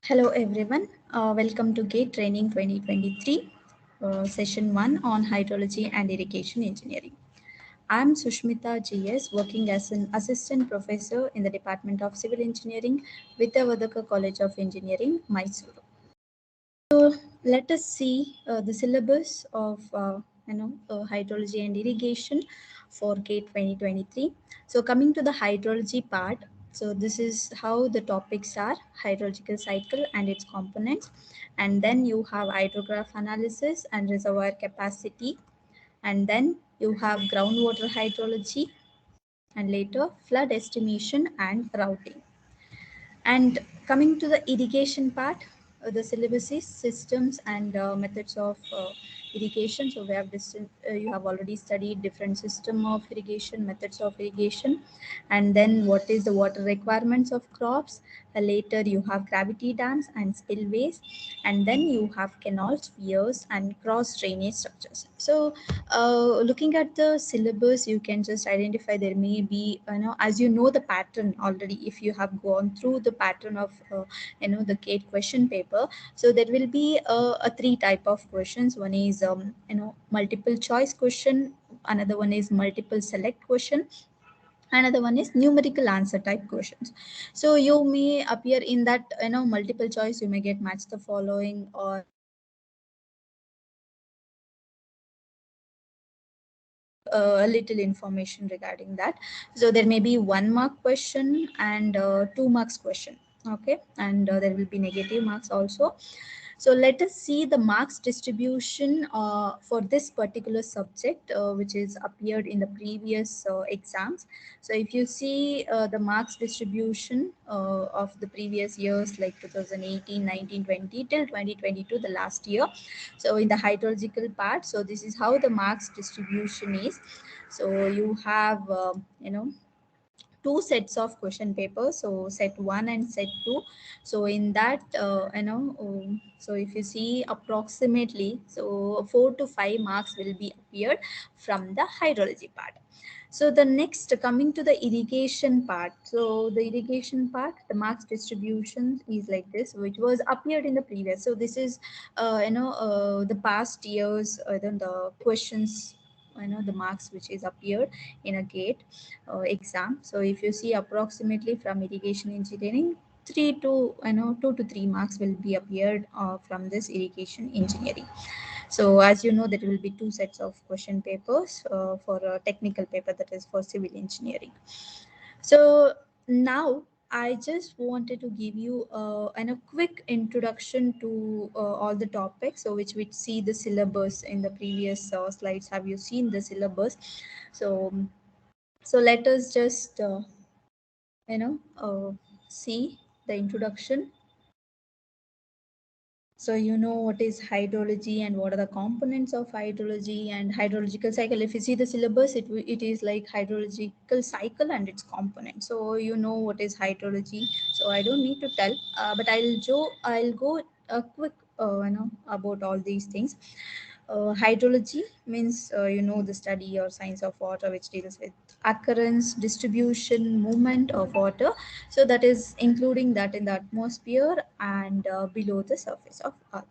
Hello everyone, welcome to GATE Training 2023, Session 1 on Hydrology and Irrigation Engineering. I'm Sushmita GS, working as an Assistant Professor in the Department of Civil Engineering with the Vadaka College of Engineering, Mysuru. So let us see the syllabus of hydrology and irrigation for GATE 2023. So coming to the hydrology part, so this is how the topics are: hydrological cycle and its components, and then you have hydrograph analysis and reservoir capacity, and then you have groundwater hydrology, and later flood estimation and routing. And coming to the irrigation part, the syllabus is systems and methods of irrigation. So we have you have already studied different system of irrigation, methods of irrigation, and then what is the water requirements of crops. Later you have gravity dams and spillways, and then you have canals, weirs, and cross drainage structures. So looking at the syllabus, you can just identify there may be, as you know the pattern already, if you have gone through the pattern of, the GATE question paper. So there will be a three type of questions. One is, multiple choice question. Another one is multiple select question. Another one is numerical answer type questions. So you may appear in that, multiple choice, you may get match the following, or a little information regarding that. So there may be 1 mark question and 2 marks question. Okay, and there will be negative marks also. So let us see the marks distribution for this particular subject, which is appeared in the previous exams. So if you see the marks distribution of the previous years, like 2018, 19, 20 till 2022, the last year. So in the hydrological part, so this is how the marks distribution is. So you have, two sets of question papers, so set 1 and set 2. So in that, so if you see approximately, so 4 to 5 marks will be appeared from the hydrology part. So the next, coming to the irrigation part. So the irrigation part, the marks distribution is like this, which was appeared in the previous. So this is, the past years, then the questions, the marks which is appeared in a GATE exam. So if you see approximately from irrigation engineering, 2 to 3 marks will be appeared from this irrigation engineering. So as you know, there will be 2 sets of question papers for a technical paper, that is for civil engineering. So now I just wanted to give you a quick introduction to all the topics, so which we see the syllabus in the previous slides. Have you seen the syllabus? So let us just see the introduction. So you know what is hydrology and what are the components of hydrology and hydrological cycle. If you see the syllabus, it is like hydrological cycle and its components. So you know what is hydrology. So I don't need to tell, but I'll go a quick about all these things. Hydrology means, the study or science of water, which deals with occurrence, distribution, movement of water. So that is including that in the atmosphere and below the surface of Earth.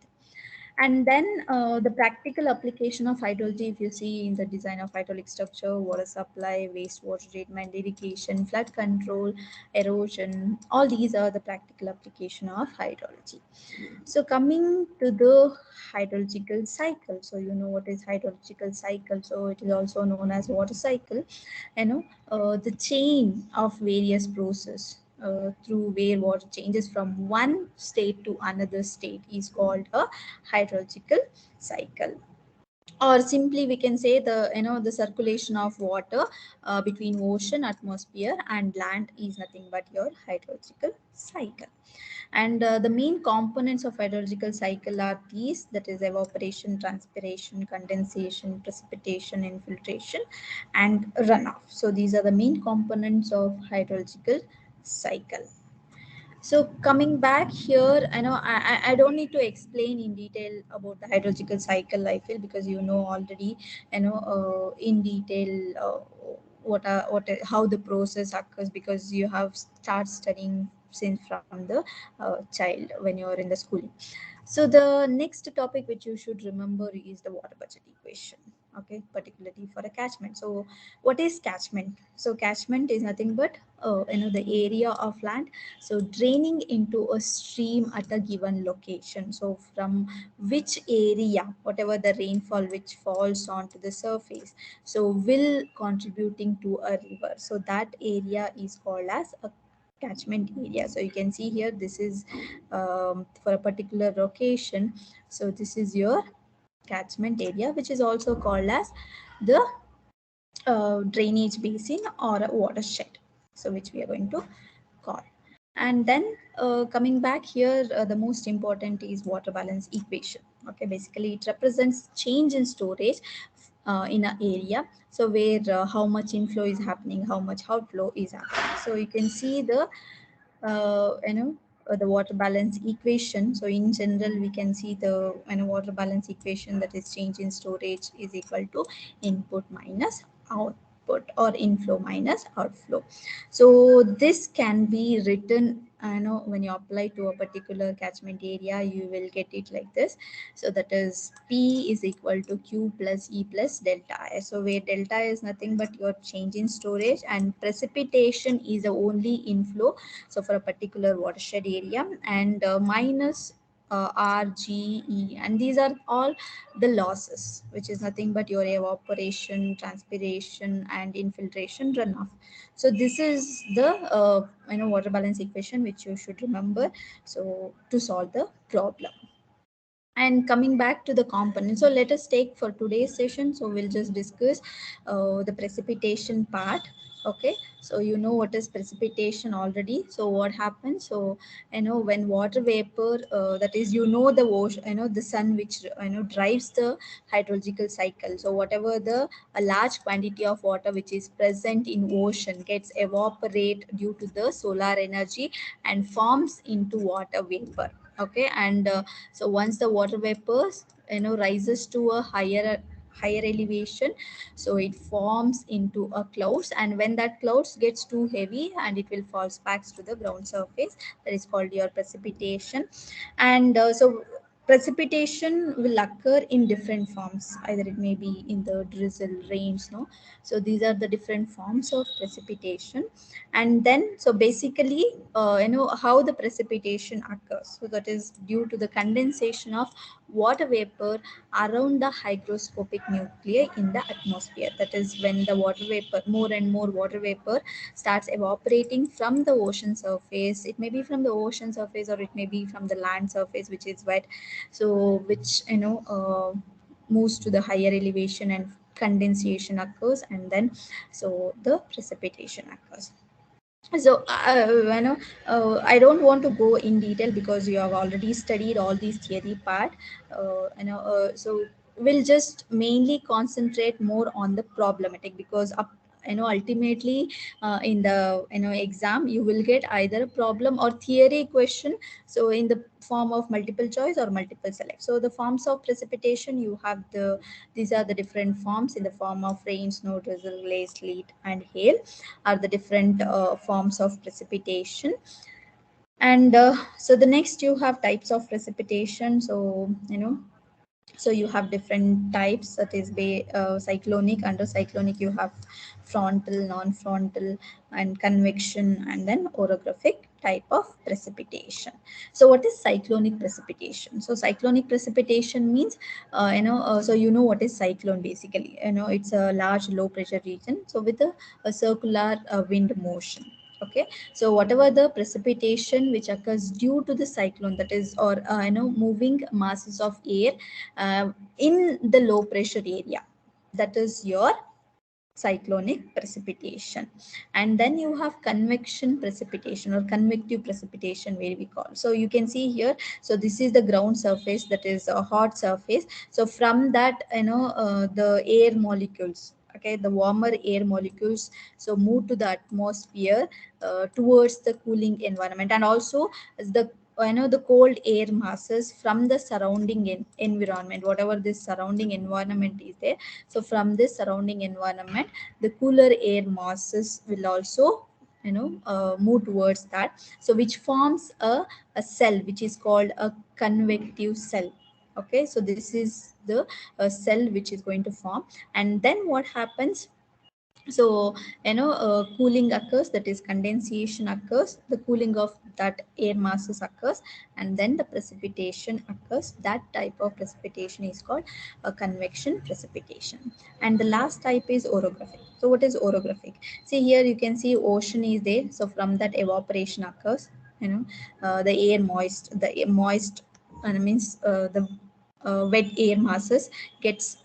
And then the practical application of hydrology, if you see in the design of hydraulic structure, water supply, wastewater treatment, irrigation, flood control, erosion, all these are the practical application of hydrology. So coming to the hydrological cycle. So you know what is hydrological cycle. So it is also known as water cycle. The chain of various process through where water changes from one state to another state is called a hydrological cycle. Or simply we can say the circulation of water between ocean, atmosphere and land is nothing but your hydrological cycle. And the main components of hydrological cycle are these, that is evaporation, transpiration, condensation, precipitation, infiltration and runoff. So these are the main components of hydrological cycle. So coming back here, I don't need to explain in detail about the hydrological cycle, I feel, because you know already, in detail how the process occurs, because you have start studying since from the child when you're in the schooling. So the next topic which you should remember is the water budget equation. Okay, particularly for a catchment. So what is catchment? So catchment is nothing but the area of land so draining into a stream at a given location. So from which area, whatever the rainfall which falls onto the surface, so will contributing to a river. So that area is called as a catchment area. So you can see here, this is for a particular location. So this is your catchment area, which is also called as the drainage basin or a watershed. So which we are going to call. And then coming back here, the most important is water balance equation. Okay, basically it represents change in storage in an area. So where how much inflow is happening, how much outflow is happening. So you can see the the water balance equation. So in general, we can see the water balance equation, that is change in storage is equal to input minus output, or inflow minus outflow. So this can be written, when you apply to a particular catchment area, you will get it like this. So that is P is equal to Q plus E plus delta I. So where delta is nothing but your change in storage, and precipitation is the only inflow, so for a particular watershed area, and minus R, G, E, and these are all the losses, which is nothing but your evaporation, transpiration, and infiltration runoff. So this is the water balance equation which you should remember, so to solve the problem. And coming back to the components, so let us take for today's session, so we'll just discuss the precipitation part. Okay, so you know what is precipitation already. So what happens, so when water vapor, that is the ocean, the sun, which drives the hydrological cycle. So whatever the a large quantity of water which is present in ocean gets evaporate due to the solar energy and forms into water vapor. Okay, and so once the water vapors rises to a higher elevation, so it forms into a clouds, and when that clouds gets too heavy, and it will fall back to the ground surface, that is called your precipitation. And so precipitation will occur in different forms, either it may be in the drizzle, rains, no. So these are the different forms of precipitation. And then so basically how the precipitation occurs, so that is due to the condensation of water vapor around the hygroscopic nuclei in the atmosphere. That is when the water vapor, more and more water vapor starts evaporating from the ocean surface. It may be from the ocean surface, or it may be from the land surface which is wet, so which moves to the higher elevation, and condensation occurs, and then so the precipitation occurs. So I don't want to go in detail because you have already studied all these theory part. So we'll just mainly concentrate more on the problematic, because ultimately in the exam you will get either a problem or theory question, so in the form of multiple choice or multiple select. So the forms of precipitation, you have these are the different forms in the form of rain, snow, drizzle, glaze, sleet, and hail are the different forms of precipitation. And so the next, you have types of precipitation. So so you have different types, that is cyclonic. Under cyclonic you have frontal, non-frontal, and convection, and then orographic type of precipitation. So what is cyclonic precipitation? So cyclonic precipitation means so what is cyclone. Basically, it's a large low pressure region, so with a circular wind motion. Okay, so whatever the precipitation which occurs due to the cyclone, that is, or moving masses of air in the low pressure area, that is your cyclonic precipitation. And then you have convection precipitation or convective precipitation, where we call. So you can see here, so this is the ground surface, that is a hot surface. So from that the air molecules, okay, the warmer air molecules, so move to the atmosphere towards the cooling environment, and also the the cold air masses from the surrounding environment, whatever this surrounding environment is there. So from this surrounding environment, the cooler air masses will also move towards that, so which forms a cell which is called a convective cell. Okay, so this is the cell which is going to form. And then what happens, so cooling occurs, that is condensation occurs, the cooling of that air masses occurs, and then the precipitation occurs. That type of precipitation is called a convection precipitation. And the last type is orographic. So what is orographic? See, here you can see ocean is there, so from that evaporation occurs, the air moist, the air moist means the wet air masses gets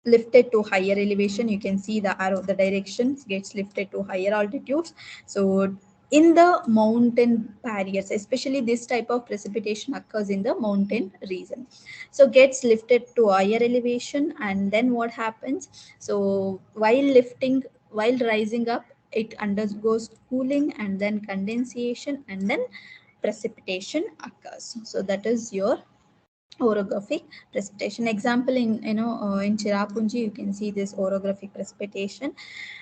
lifted to higher elevation. You can see the arrow, the directions gets lifted to higher altitudes. So in the mountain barriers, especially this type of precipitation occurs in the mountain region, so gets lifted to higher elevation. And then what happens, so while rising up, it undergoes cooling and then condensation and then precipitation occurs. So that is your orographic precipitation. Example, in Cherrapunji you can see this orographic precipitation.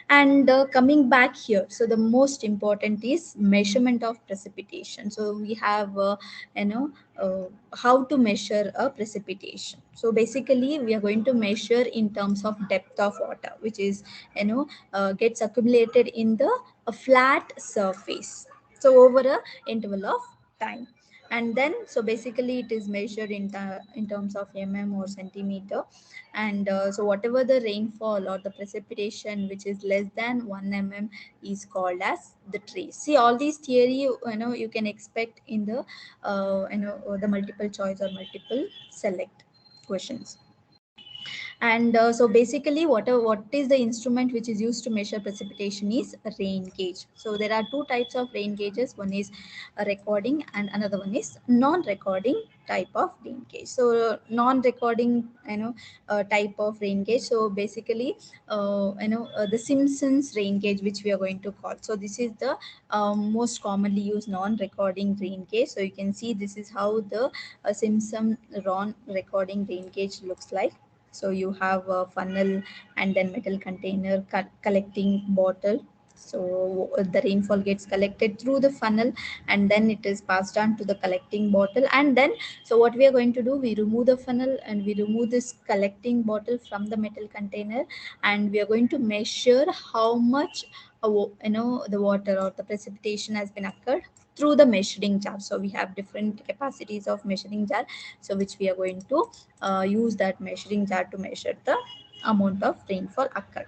And coming back here, so the most important is measurement of precipitation. So we have you know how to measure a precipitation. So basically we are going to measure in terms of depth of water, which is gets accumulated in the a flat surface, so over a interval of time. And then so basically it is measured in terms of or centimeter. And so whatever the rainfall or the precipitation which is less than 1 is called as the trace. See, all these theory you can expect in the the multiple choice or multiple select questions. And so basically what is the instrument which is used to measure precipitation is a rain gauge. So there are two types of rain gauges. One is a recording and another one is non-recording type of rain gauge. So non-recording type of rain gauge, so basically the Simpson's rain gauge, which we are going to call. So this is the most commonly used non-recording rain gauge. So you can see this is how the Simpson non-recording rain gauge looks like. So you have a funnel and then metal container collecting bottle. So the rainfall gets collected through the funnel and then it is passed on to the collecting bottle. And then so what we are going to do, we remove the funnel and we remove this collecting bottle from the metal container, and we are going to measure how much the water or the precipitation has been occurred through the measuring jar. So we have different capacities of measuring jar, so which we are going to use that measuring jar to measure the amount of rainfall occurred.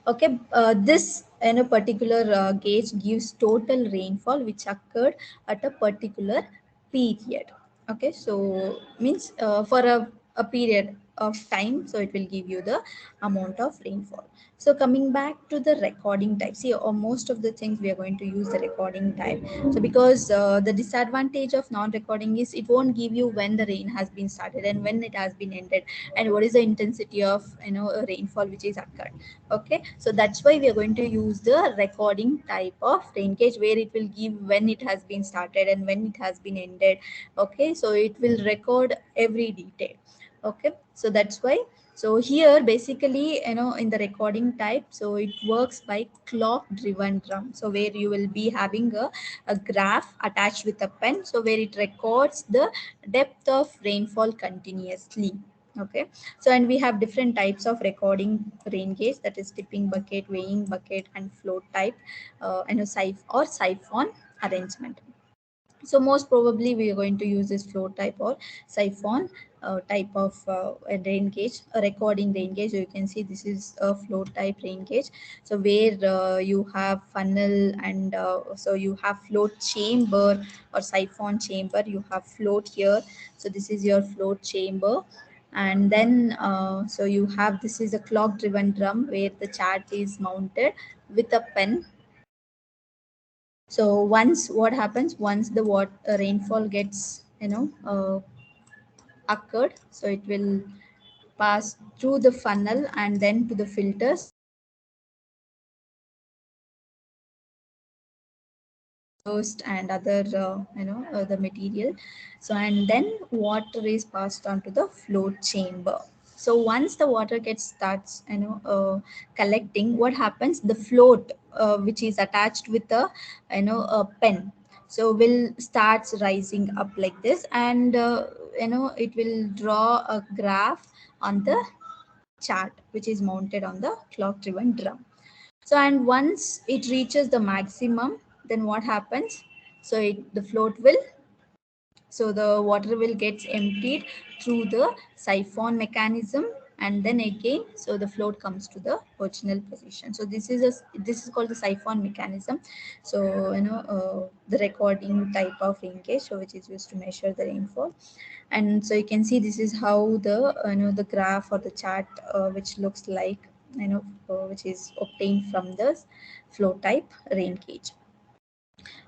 Okay, this in a particular gauge gives total rainfall which occurred at a particular period. Okay, so means for a period of time, so it will give you the amount of rainfall. So coming back to the recording type, see, most of the things we are going to use the recording type. So because the disadvantage of non-recording is it won't give you when the rain has been started and when it has been ended and what is the intensity of rainfall which is occurred. Okay, so that's why we are going to use the recording type of rain gauge, where it will give when it has been started and when it has been ended. Okay, so it will record every detail. Okay, so that's why. So here basically in the recording type, so it works by clock driven drum. So where you will be having a graph attached with a pen, so where it records the depth of rainfall continuously. Okay, so and we have different types of recording rain gauge, that is tipping bucket, weighing bucket, and float type, and a siphon arrangement. So most probably we are going to use this float type or siphon type of a rain gauge, a recording rain gauge. So you can see this is a float type rain gauge. So where you have funnel and so you have float chamber or siphon chamber, you have float here. So this is your float chamber. And then so you have, this is a clock driven drum where the chart is mounted with a pen. So once what happens, once the rainfall gets occurred, so it will pass through the funnel and then to the filters dust and other the material. So and then water is passed on to the float chamber. So once the water gets starts collecting, what happens, the float which is attached with a a pen, so will starts rising up like this, and it will draw a graph on the chart which is mounted on the clock driven drum. So and once it reaches the maximum, then what happens? So the float will, so the water will get emptied through the siphon mechanism, and then again so the float comes to the original position. So this is called the siphon mechanism. So the recording type of rain gauge, so which is used to measure the rainfall. And so you can see this is how the the graph or the chart which looks like, which is obtained from the flow type rain gauge.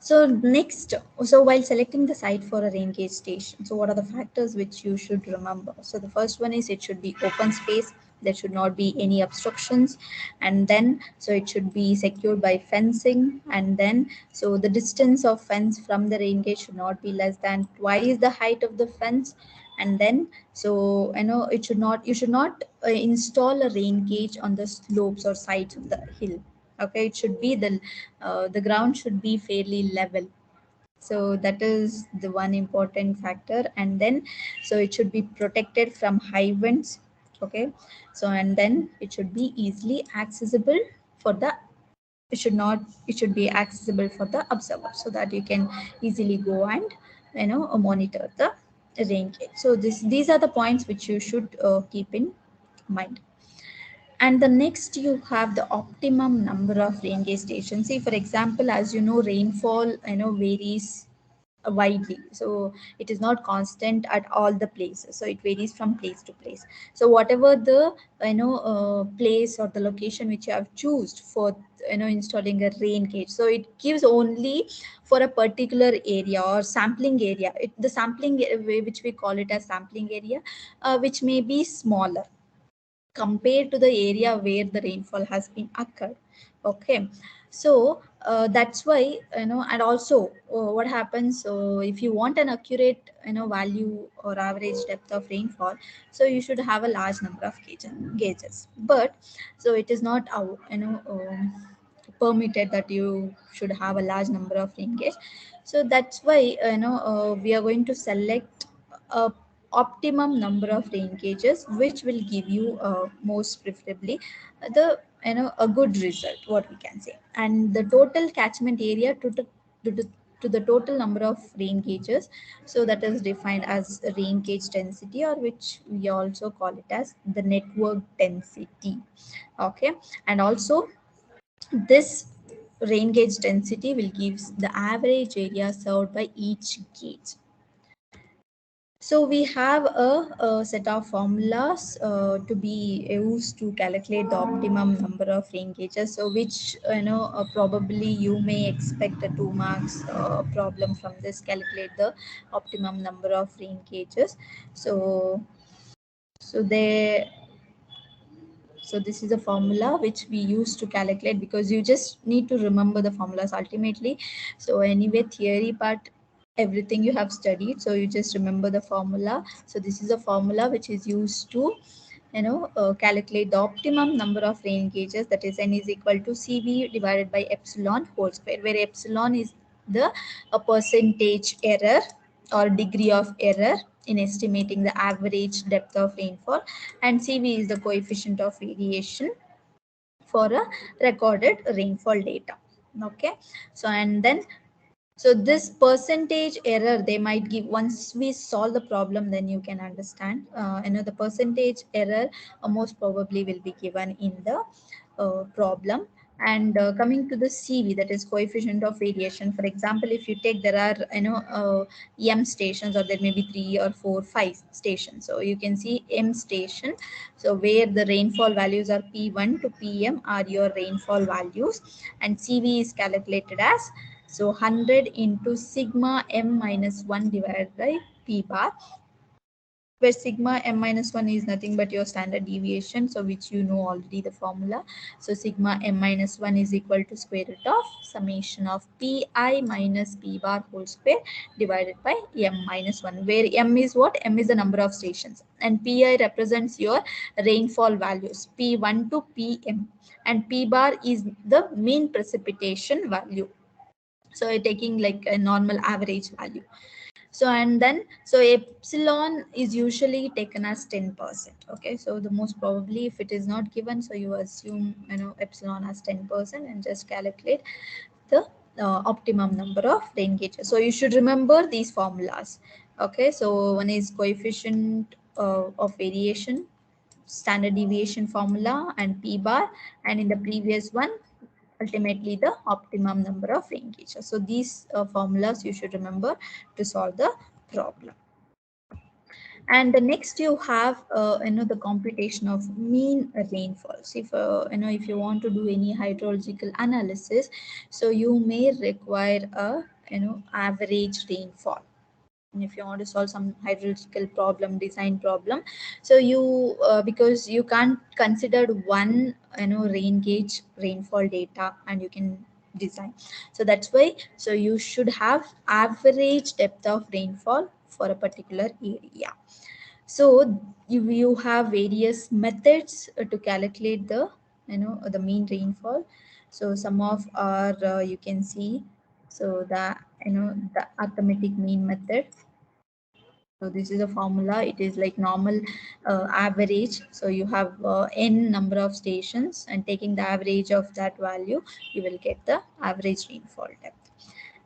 So next, so while selecting the site for a rain gauge station, so what are the factors which you should remember? So the first one is it should be open space. There should not be any obstructions, and then so it should be secured by fencing, and then so the distance of fence from the rain gauge should not be less than twice the height of the fence, and then so it should not, you should not install a rain gauge on the slopes or sides of the hill. Okay, it should be the ground should be fairly level. So that is the one important factor. And then so it should be protected from high winds. Okay, so and then it should be easily accessible for the, it should not, it should be accessible for the observer, so that you can easily go and monitor the rain gauge. So these are the points which you should keep in mind. And the next, you have the optimum number of rain gauge stations. See, for example, as you know, rainfall varies widely, so it is not constant at all the places, so it varies from place to place. So whatever the place or the location which you have chosen for installing a rain gauge, so it gives only for a particular area or sampling area. The sampling which we call it as sampling area, which may be smaller compared to the area where the rainfall has been occurred. Okay, so that's why and also what happens, so if you want an accurate value or average depth of rainfall, so you should have a large number of gauges. But so it is not permitted that you should have a large number of rain gauge. So that's why we are going to select a optimum number of rain gauges which will give you most preferably the a good result, what we can say. And the total catchment area to, the- to the total number of rain gauges, so that is defined as rain gauge density, or which we also call it as the network density. Okay, and also this rain gauge density will give the average area served by each gauge. So we have a set of formulas to be used to calculate the optimum number of rain gauges. So which probably you may expect a 2 marks problem from this, calculate the optimum number of rain gauges. So they, so this is a formula which we use to calculate, because you just need to remember the formulas ultimately. So anyway, theory part, everything you have studied, so you just remember the formula. So this is a formula which is used to calculate the optimum number of rain gauges, that is n is equal to cv divided by epsilon whole square, where epsilon is the a percentage error or degree of error in estimating the average depth of rainfall, and cv is the coefficient of variation for a recorded rainfall data. Okay, so and then so this percentage error they might give, once we solve the problem, then you can understand the percentage error most probably will be given in the problem. And coming to the cv, that is coefficient of variation, for example, if you take, there are m stations, or there may be 3 or 4 5 stations, so you can see m station, so where the rainfall values are p1 to pm are your rainfall values, and cv is calculated as, so 100 into sigma m minus 1 divided by p bar. where sigma m minus 1 is nothing but your standard deviation, so which you know already the formula. So sigma m minus 1 is equal to square root of summation of pi minus p bar whole square divided by m minus 1, where m is what? M is the number of stations, and pi represents your rainfall values p1 to pm, and p bar is the mean precipitation value. So you're taking like a normal average value. So and then so epsilon is usually taken as 10%. Okay, so the most probably if it is not given, so you assume epsilon as 10% and just calculate the optimum number of rain gauges. So you should remember these formulas. Okay, so one is coefficient of variation, standard deviation formula, and p bar, and in the previous one ultimately the optimum number of rain gauges. So these formulas you should remember to solve the problem. And the next you have the computation of mean rainfall. So if if you want to do any hydrological analysis, so you may require a average rainfall. And if you want to solve some hydrological problem, design problem, so you because you can't consider one rain gauge rainfall data and you can design. So that's why so you should have average depth of rainfall for a particular area. So you have various methods to calculate the the mean rainfall. So some of our you can see, so the the arithmetic mean method. So this is a formula. It is like normal average. So you have n number of stations, and taking the average of that value, you will get the average rainfall depth.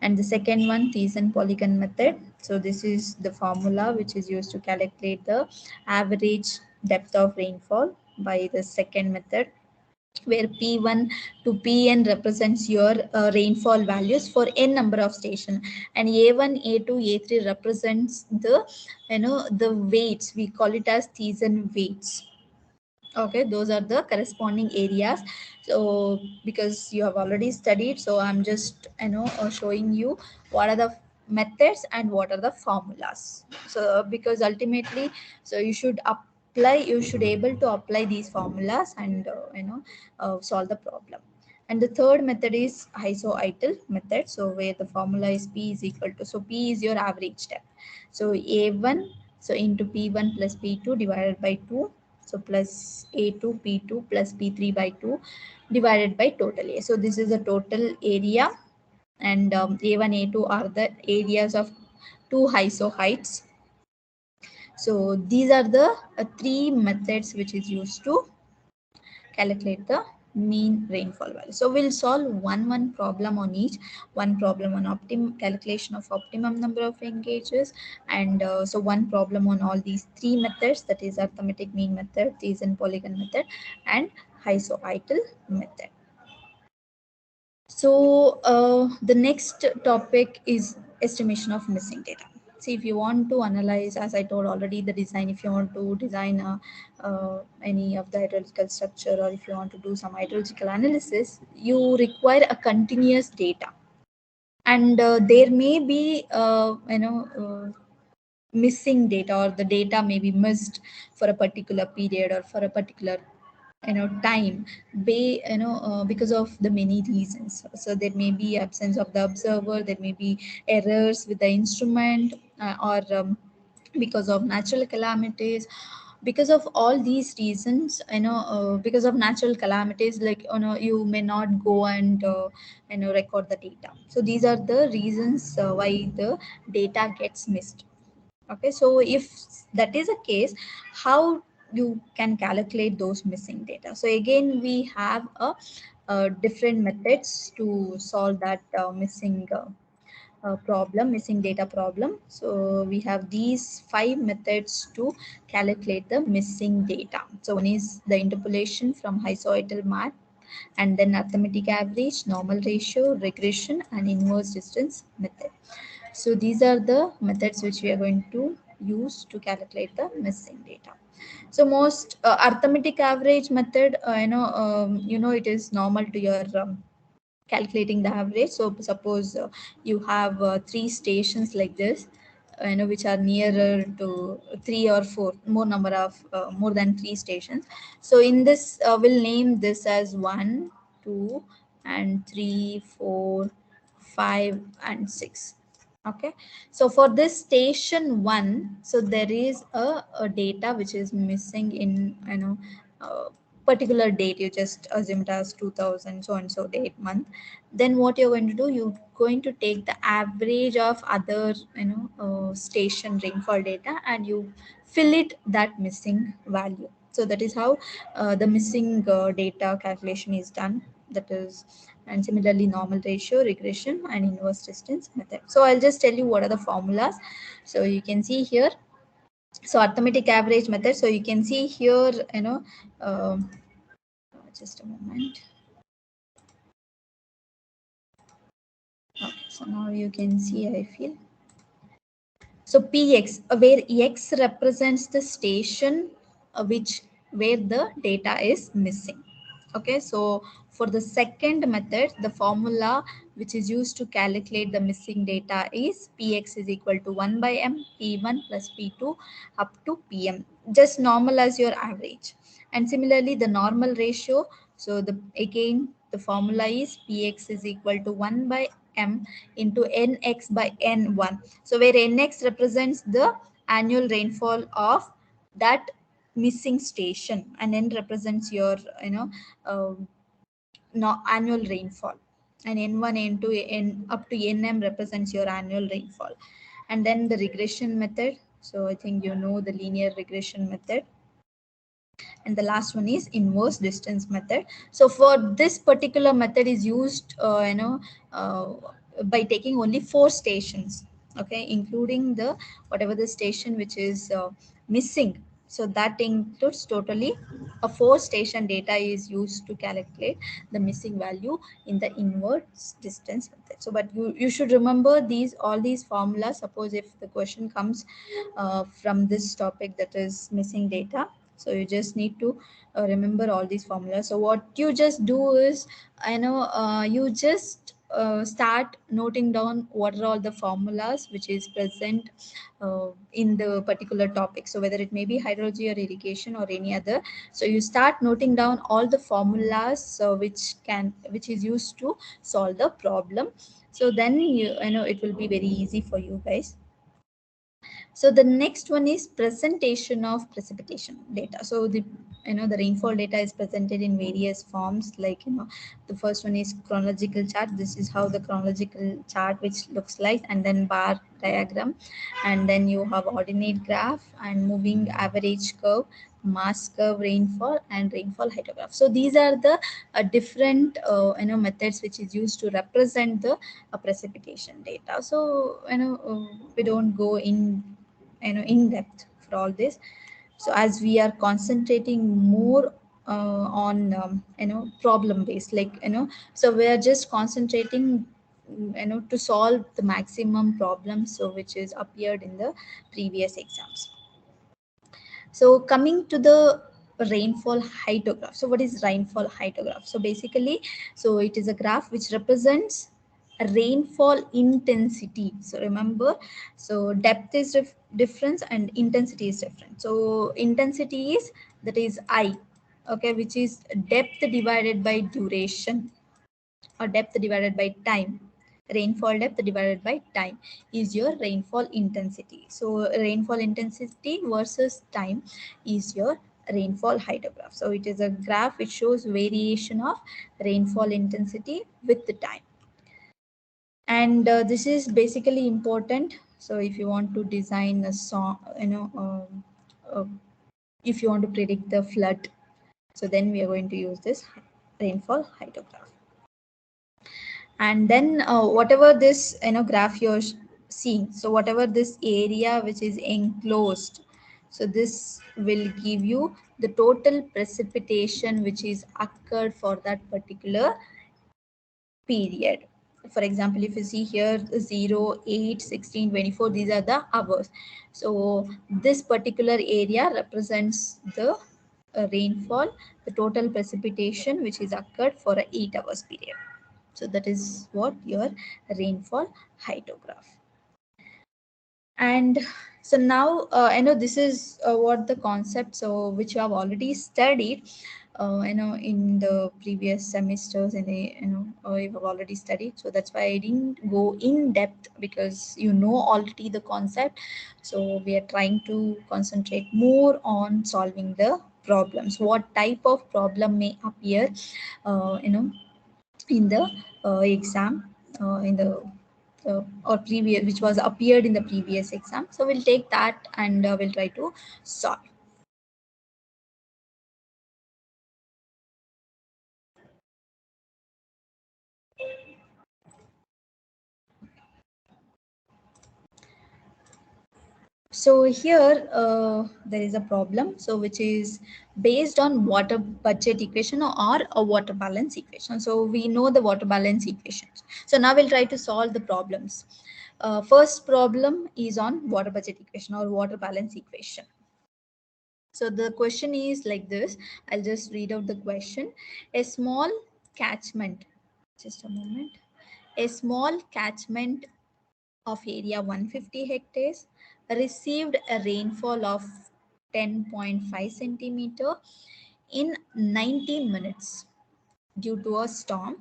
And the second one, Thiessen polygon method. So this is the formula which is used to calculate the average depth of rainfall by the second method, where P1 to Pn represents your rainfall values for n number of station, and A1, A2, A3 represents the the weights. We call it as Thiessen weights. Okay, those are the corresponding areas. So because you have already studied, so I'm just showing you what are the methods and what are the formulas. So because ultimately, so you should able to apply these formulas and solve the problem. And the third method is isoidal method, so where the formula is p is equal to, so p is your average step, so a1 so into p1 plus p2 divided by 2, so plus A2 P2 plus P3 by 2 divided by total A. So this is the total area, and A1, A2 are the areas of two iso heights. So these are the three methods which is used to calculate the mean rainfall value. So we'll solve one problem on each. One problem on calculation of optimum number of rain gauges, and so one problem on all these three methods, that is arithmetic mean method, Thiessen polygon method, and isoidal method. So the next topic is estimation of missing data. See, if you want to analyze, as I told already, the design, if you want to design any of the hydrological structure, or if you want to do some hydrological analysis, you require a continuous data. And there may be, missing data, or the data may be missed for a particular period or for a particular time, because of the many reasons. So there may be absence of the observer, there may be errors with the instrument, or because of natural calamities. Because of all these reasons, because of natural calamities, like you may not go and record the data. So these are the reasons why the data gets missed. Okay, so if that is a case, how you can calculate those missing data? So again, we have different methods to solve that missing data problem. So we have these 5 methods to calculate the missing data. So one is the interpolation from isoidal map, and then arithmetic average, normal ratio, regression, and inverse distance method. So these are the methods which we are going to use to calculate the missing data. So most arithmetic average method, it is normal to your calculating the average. So suppose you have 3 stations like this. which are nearer to 3 or 4 more number of more than 3 stations. So in this we'll name this as 1, 2 and 3, 4, 5 and 6. Okay, so for this station 1, so there is a data which is missing in particular date. You just assume it as 2000 so and so date month. Then what you're going to do, you're going to take the average of other station rainfall data and you fill it that missing value. So that is how the missing data calculation is done. That is, and similarly normal ratio, regression and inverse distance method. So I'll just tell you what are the formulas. So you can see here, so arithmetic average method. So you can see here, just a moment. Okay, so now you can see, I feel. So Px, where x represents the station where the data is missing. Okay, so for the second method, the formula which is used to calculate the missing data is Px is equal to 1 by m, P1 plus P2 up to Pm. Just normal as your average. And similarly, the normal ratio. So again the formula is Px is equal to 1 by m into nx by n1. So where nx represents the annual rainfall of that missing station and n represents your uh, annual rainfall, and n1 n2 n up to nm represents your annual rainfall. And then the regression method, so I think you know the linear regression method. And the last one is inverse distance method. So for this particular method is used uh, by taking only 4 stations, okay, including the whatever the station which is missing. So that includes totally a 4 station data is used to calculate the missing value in the inverse distance method. So but you should remember all these formulas. Suppose if the question comes from this topic, that is missing data, so you just need to remember all these formulas. So what you just do is you just start noting down what are all the formulas which is present in the particular topic. So whether it may be hydrology or irrigation or any other, so you start noting down all the formulas which is used to solve the problem. So then it will be very easy for you guys. So the next one is presentation of precipitation data. So the rainfall data is presented in various forms. Like the first one is chronological chart. This is how the chronological chart which looks like, and then bar diagram, and then you have ordinate graph and moving average curve, mass curve, rainfall, and rainfall hyetograph. So these are the different methods which is used to represent the precipitation data. So we don't go in depth for all this. So as we are concentrating more on problem based, like so we are just concentrating to solve the maximum problems so which is appeared in the previous exams. So coming to the rainfall hyetograph. So what is rainfall hyetograph? So basically, so it is a graph which represents a rainfall intensity. So remember, so depth is different and intensity is different. So intensity is, that is I, okay, which is depth divided by duration, or depth divided by time. Rainfall depth divided by time is your rainfall intensity. So rainfall intensity versus time is your rainfall hyetograph. So it is a graph which shows variation of rainfall intensity with the time. And this is basically important. So if you want to design a song, if you want to predict the flood, so then we are going to use this rainfall hyetograph. And then whatever this graph you're seeing, so whatever this area which is enclosed, so this will give you the total precipitation which is occurred for that particular period. For example, if you see here 0, 8, 16, 24, these are the hours. So this particular area represents the rainfall, the total precipitation which is occurred for a 8 hours period. So that is what your rainfall hyetograph. And so now I know this is what the concept, so which you have already studied, in the previous semesters, and you have already studied. So that's why I didn't go in depth, because you know already the concept. So we are trying to concentrate more on solving the problems. What type of problem may appear, in the exam, in the or previous, which was appeared in the previous exam. So we'll take that, and we'll try to solve. So here there is a problem, so which is based on water budget equation, or a water balance equation. So we know the water balance equations. So now we'll try to solve the problems. First problem is on water budget equation or water balance equation. So the question is like this. I'll just read out the question. A small catchment, just a moment. A small catchment of area 150 hectares received a rainfall of 10.5 centimeter in 19 minutes due to a storm.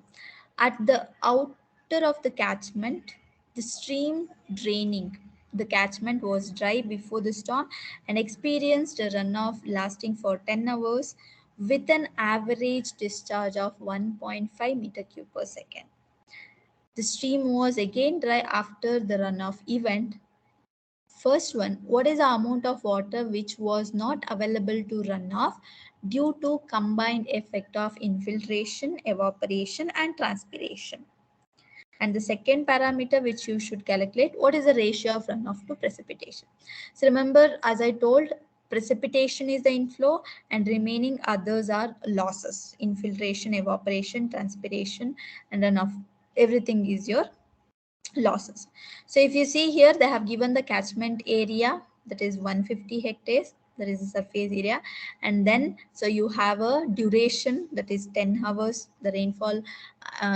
At the outer of the catchment, the stream draining the catchment was dry before the storm and experienced a runoff lasting for 10 hours with an average discharge of 1.5 meter cube per second. The stream was again dry after the runoff event. First one, what is the amount of water which was not available to run off due to combined effect of infiltration, evaporation and transpiration? And the second parameter which you should calculate, what is the ratio of runoff to precipitation? So remember, as I told, precipitation is the inflow and remaining others are losses. Infiltration, evaporation, transpiration and runoff. Everything is your losses. So if you see here, they have given the catchment area, that is 150 hectares, that is the surface area, and then so you have a duration, that is 10 hours. The rainfall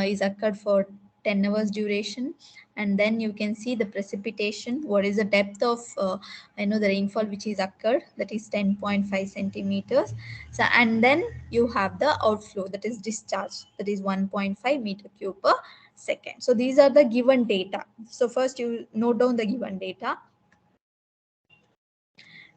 is occurred for 10 hours duration, and then you can see the precipitation, what is the depth of the rainfall which is occurred, that is 10.5 centimeters. So and then you have the outflow, that is discharge, that is 1.5 meter cube per second. So these are the given data. So first you note down the given data,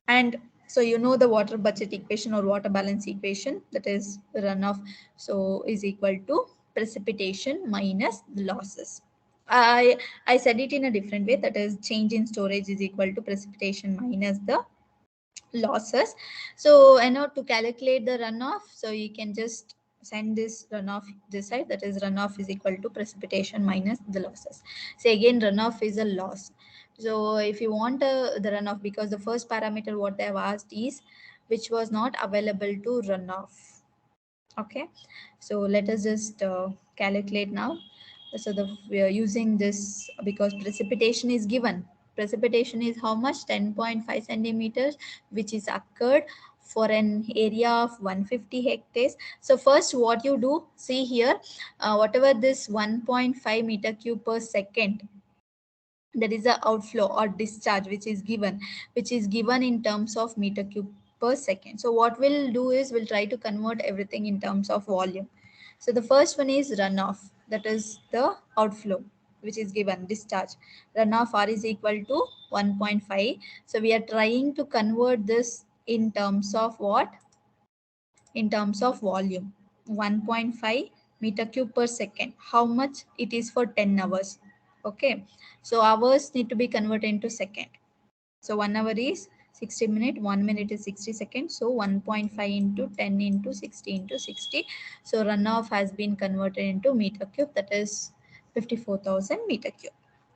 and so you know the water budget equation or water balance equation, that is runoff so is equal to precipitation minus the losses. I said it in a different way, that is change in storage is equal to precipitation minus the losses. So to calculate the runoff, so you can just send this runoff this side, that is runoff is equal to precipitation minus the losses. So again, runoff is a loss. So if you want the runoff, because the first parameter what they have asked is which was not available to runoff. Okay, so let us just calculate now. So we are using this because precipitation is given. Precipitation is how much? 10.5 centimeters, which is occurred for an area of 150 hectares. So first what you do, see here, whatever this 1.5 meter cube per second, that is the outflow or discharge which is given in terms of meter cube per second. So what we'll do is we'll try to convert everything in terms of volume. So the first one is runoff, that is the outflow which is given discharge. Runoff R is equal to 1.5. So we are trying to convert this in terms of what? In terms of volume. 1.5 meter cube per second. How much it is for 10 hours? Okay, so hours need to be converted into second. So 1 hour is 60 minutes, 1 minute is 60 seconds. So 1.5 into 10 into 60 into 60. So runoff has been converted into meter cube, that is 54,000 meter cube.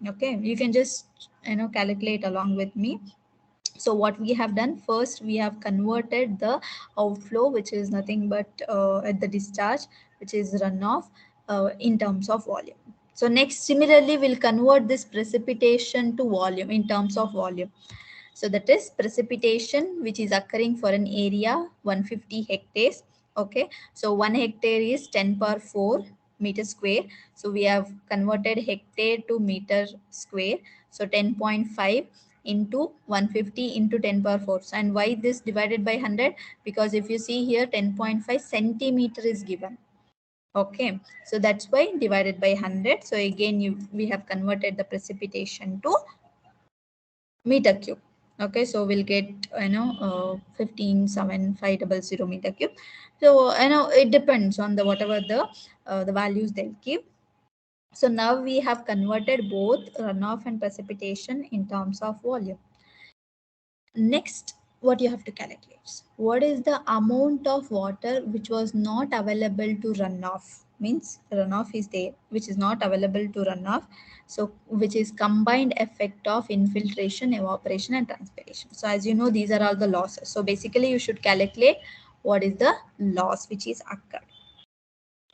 Okay, you can just calculate along with me. So what we have done, first we have converted the outflow, which is nothing but at the discharge, which is runoff, in terms of volume. So next, similarly, we'll convert this precipitation to volume in terms of volume. So that is precipitation which is occurring for an area 150 hectares. Okay, so 1 hectare is 10 power 4 meter square. So we have converted hectare to meter square. So 10.5 into 150 into 10 power 4. And why this divided by 100? Because if you see here 10.5 centimeter is given. Okay, so that's why divided by 100. So again, we have converted the precipitation to meter cube. Okay, so we'll get 15,750 meter cube. So it depends on the whatever the values they'll give. So now we have converted both runoff and precipitation in terms of volume. Next, what you have to calculate, what is the amount of water which was not available to run off? Means runoff is there which is not available to run off, so which is combined effect of infiltration, evaporation and transpiration. So as you know, these are all the losses. So basically you should calculate what is the loss which is occurred.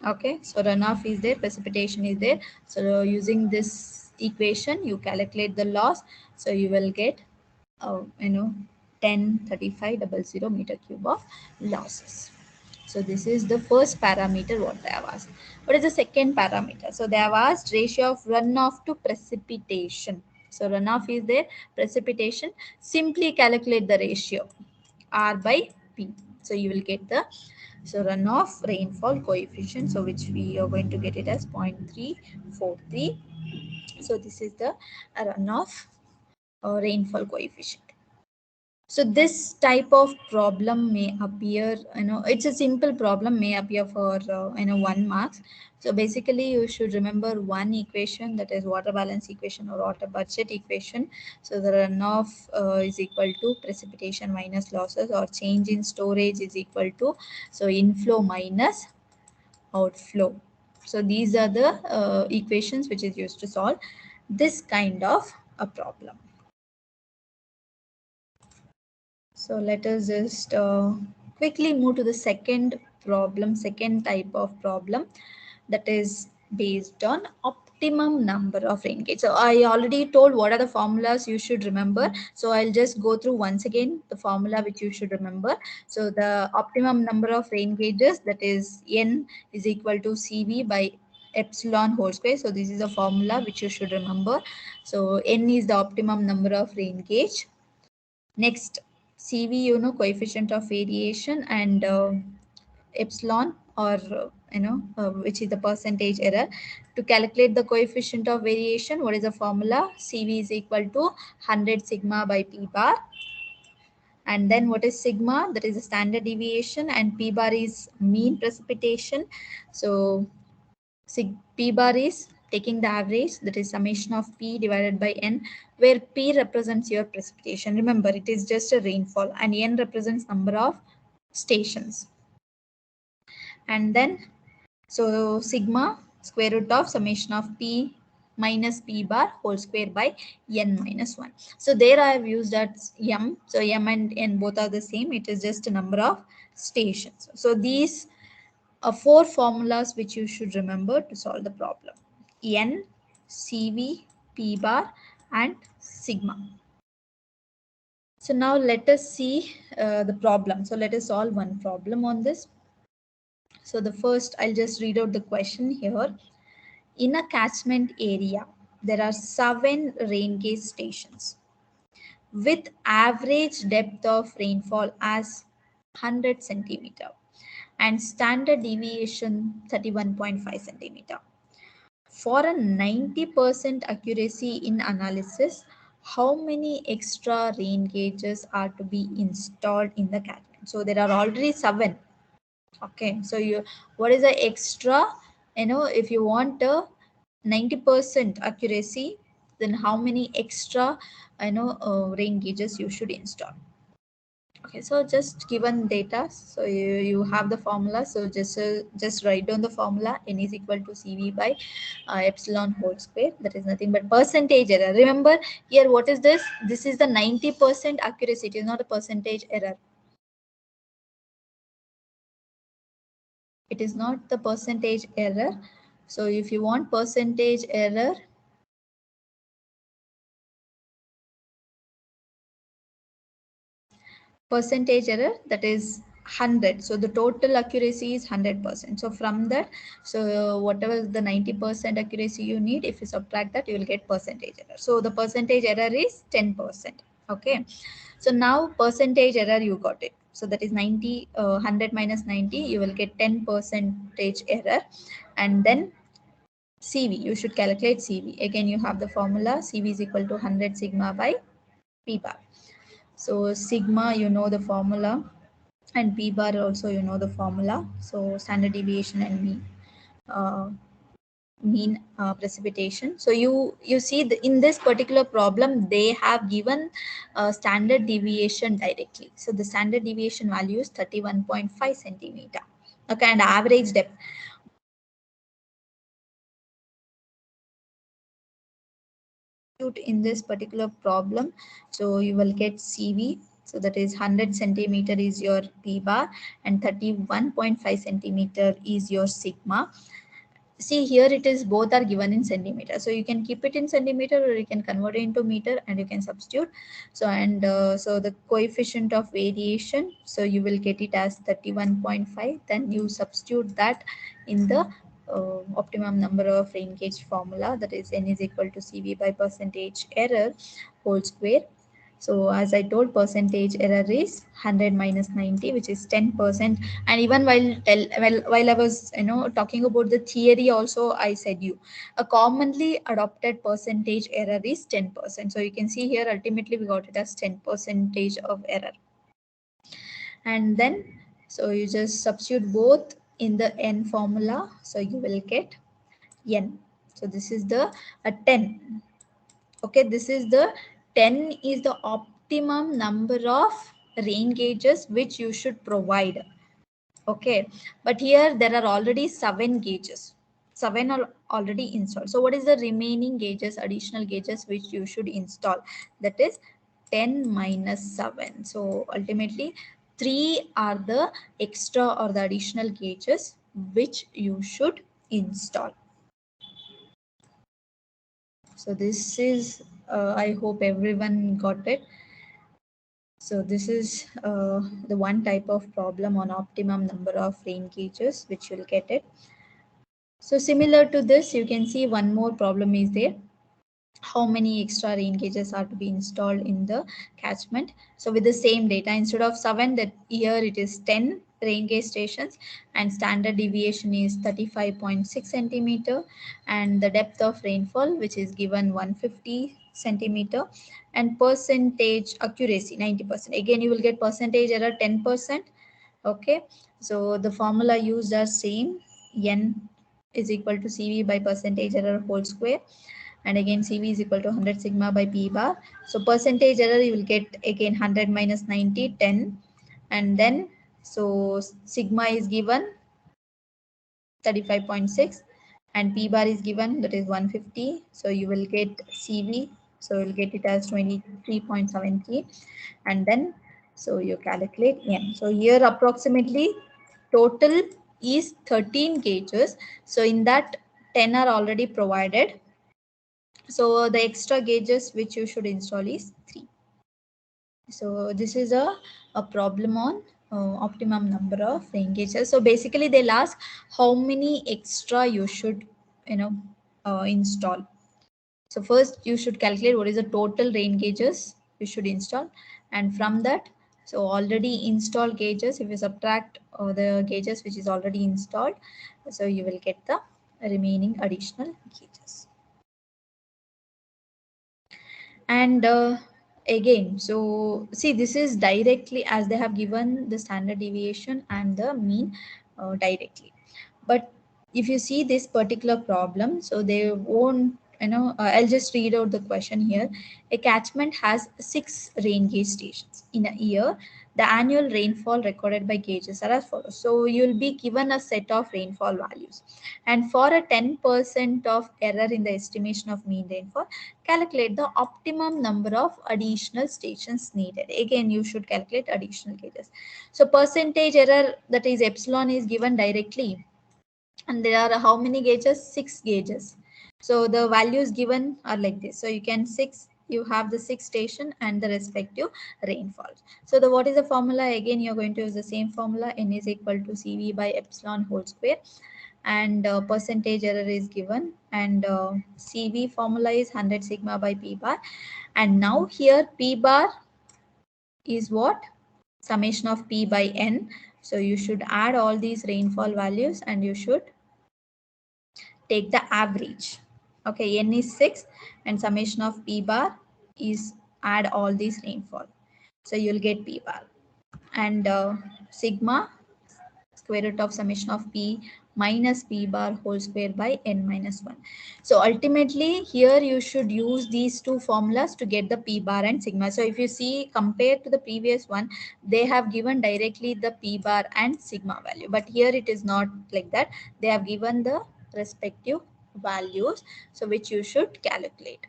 Okay, so runoff is there, precipitation is there. So using this equation you calculate the loss, so you will get 103500 meter cube of losses. So this is the first parameter what they have asked. What is the second parameter? So they have asked ratio of runoff to precipitation. So runoff is there, precipitation. Simply calculate the ratio R by P. So you will get the runoff rainfall coefficient. So which we are going to get it as 0.343. So this is the runoff rainfall coefficient. So this type of problem may appear, it's a simple problem, may appear for 1 marks. So basically you should remember one equation, that is water balance equation or water budget equation. So the runoff is equal to precipitation minus losses, or change in storage is equal to inflow minus outflow. So these are the equations which is used to solve this kind of a problem. So let us just quickly move to the second type of problem, that is based on optimum number of rain gauge. So I already told what are the formulas you should remember. So I'll just go through once again the formula which you should remember. So the optimum number of rain gauges, that is N is equal to CV by epsilon whole square. So this is a formula which you should remember. So N is the optimum number of rain gauge. Next, CV, coefficient of variation, and epsilon, or which is the percentage error. To calculate the coefficient of variation, what is the formula? CV is equal to 100 sigma by P bar. And then what is sigma? That is the standard deviation, and P bar is mean precipitation. So P bar is taking the average, that is summation of P divided by N, where P represents your precipitation. Remember, it is just a rainfall, and N represents number of stations. And then, so sigma square root of summation of P minus P bar whole square by N minus 1. So there I have used that M. So M and N both are the same. It is just a number of stations. So these four formulas which you should remember to solve the problem: N, CV, P bar and sigma. So now let us see the problem. So let us solve one problem on this. So the first, I'll just read out the question here. In a catchment area, there are 7 rain gauge stations with average depth of rainfall as 100 centimeter and standard deviation 31.5 centimeter. For a 90% accuracy in analysis, how many extra rain gauges are to be installed in the catchment? So there are already 7. Okay, so what is the extra? If you want a 90% accuracy, then how many extra rain gauges you should install? Okay, so just given data, so you have the formula. So just write down the formula. N is equal to CV by epsilon whole square. That is nothing but percentage error. Remember here, what is this? This is the 90% accuracy. It is not a percentage error. It is not the percentage error. So if you want percentage error, that is 100, so the total accuracy is 100%. So from that, so whatever the 90% accuracy you need, if you subtract that, you will get percentage error. So the percentage error is 10%. Okay, so now percentage error you got it. So that is 90, 100 minus 90, you will get 10 percentage error. And then CV, you should calculate CV. Again, you have the formula, CV is equal to 100 sigma by P bar. So sigma, you know the formula, and P bar also you know the formula. So standard deviation and mean precipitation. So you see in this particular problem they have given standard deviation directly. So the standard deviation value is 31.5 centimeter. Okay, and average depth. In this particular problem, so you will get CV, so that is 100 centimeter is your P bar and 31.5 centimeter is your sigma. See here it is both are given in centimeter, so you can keep it in centimeter or you can convert it into meter and you can substitute. So and so the coefficient of variation, so you will get it as 31.5, then you substitute that in the optimum number of Raingauge formula, that is n is equal to CV by percentage error whole square. So as I told, percentage error is 100 minus 90, which is 10%. And even while I was talking about the theory, also I said you a commonly adopted percentage error is 10%. So you can see here ultimately we got it as 10% of error. And then so you just substitute both in the n formula, so you will get n. So this is the 10. Okay, this is the 10 is the optimum number of rain gauges which you should provide. Okay, but here there are already 7 gauges. 7 are already installed. So what is the remaining gauges, additional gauges which you should install? That is 10 minus 7. So ultimately 3 are the extra or the additional gauges which you should install. So this is, I hope everyone got it. So this is the one type of problem on optimum number of rain gauges, which you'll get it. So similar to this, you can see one more problem is there. How many extra rain gauges are to be installed in the catchment? So with the same data, instead of 7, that here it is 10 rain gauge stations, and standard deviation is 35.6 centimeter, and the depth of rainfall, which is given 150 centimeter, and percentage accuracy 90%. Again, you will get percentage error 10%. Okay, so the formula used are same, n is equal to CV by percentage error whole square, and again CV is equal to 100 sigma by P bar. So percentage error you will get again 100 minus 90, 10, and then so sigma is given 35.6 and P bar is given, that is 150. So you will get CV, so you'll get it as 23.73, and then so you calculate n. So here approximately total is 13 gauges. So in that 10 are already provided. So the extra gauges which you should install is 3. So this is a problem on optimum number of rain gauges. So basically they'll ask how many extra you should install. So first you should calculate what is the total rain gauges you should install, and from that, so already installed gauges, if you subtract the gauges which is already installed, so you will get the remaining additional gauges. And again, so see, this is directly as they have given the standard deviation and the mean directly. But if you see this particular problem, so they won't, I'll just read out the question here. A catchment has 6 rain gauge stations. In a year, the annual rainfall recorded by gauges are as follows. So you'll be given a set of rainfall values. And for a 10% of error in the estimation of mean rainfall, calculate the optimum number of additional stations needed. Again, you should calculate additional gauges. So percentage error, that is epsilon, is given directly. And there are how many gauges? 6 gauges. So the values given are like this. So you can 6 you have the 6 station and the respective rainfall. So the what is the formula? Again, you're going to use the same formula. N is equal to CV by epsilon whole square, and percentage error is given, and CV formula is 100 sigma by P bar. And now here P bar is what? Summation of P by N. So you should add all these rainfall values and you should take the average. Okay, N is 6 and summation of P bar is add all these rainfall. So you'll get P bar. And sigma square root of summation of P minus P bar whole square by N minus 1. So ultimately here you should use these two formulas to get the P bar and sigma. So if you see compared to the previous one, they have given directly the P bar and sigma value. But here it is not like that. They have given the respective values, so which you should calculate.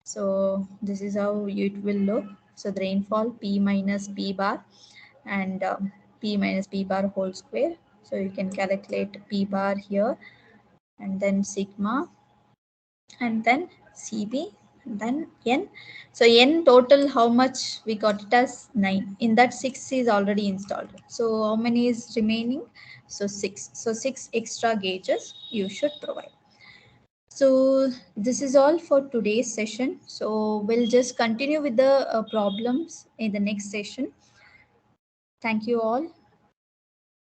So this is how it will look. So the rainfall P minus P bar and P minus P bar whole square. So you can calculate P bar here and then sigma and then CB and then N. So N total how much we got it as 9. In that 6 is already installed. So how many is remaining? So 6. So 6 extra gauges you should provide. So this is all for today's session. So we'll just continue with the problems in the next session. Thank you all.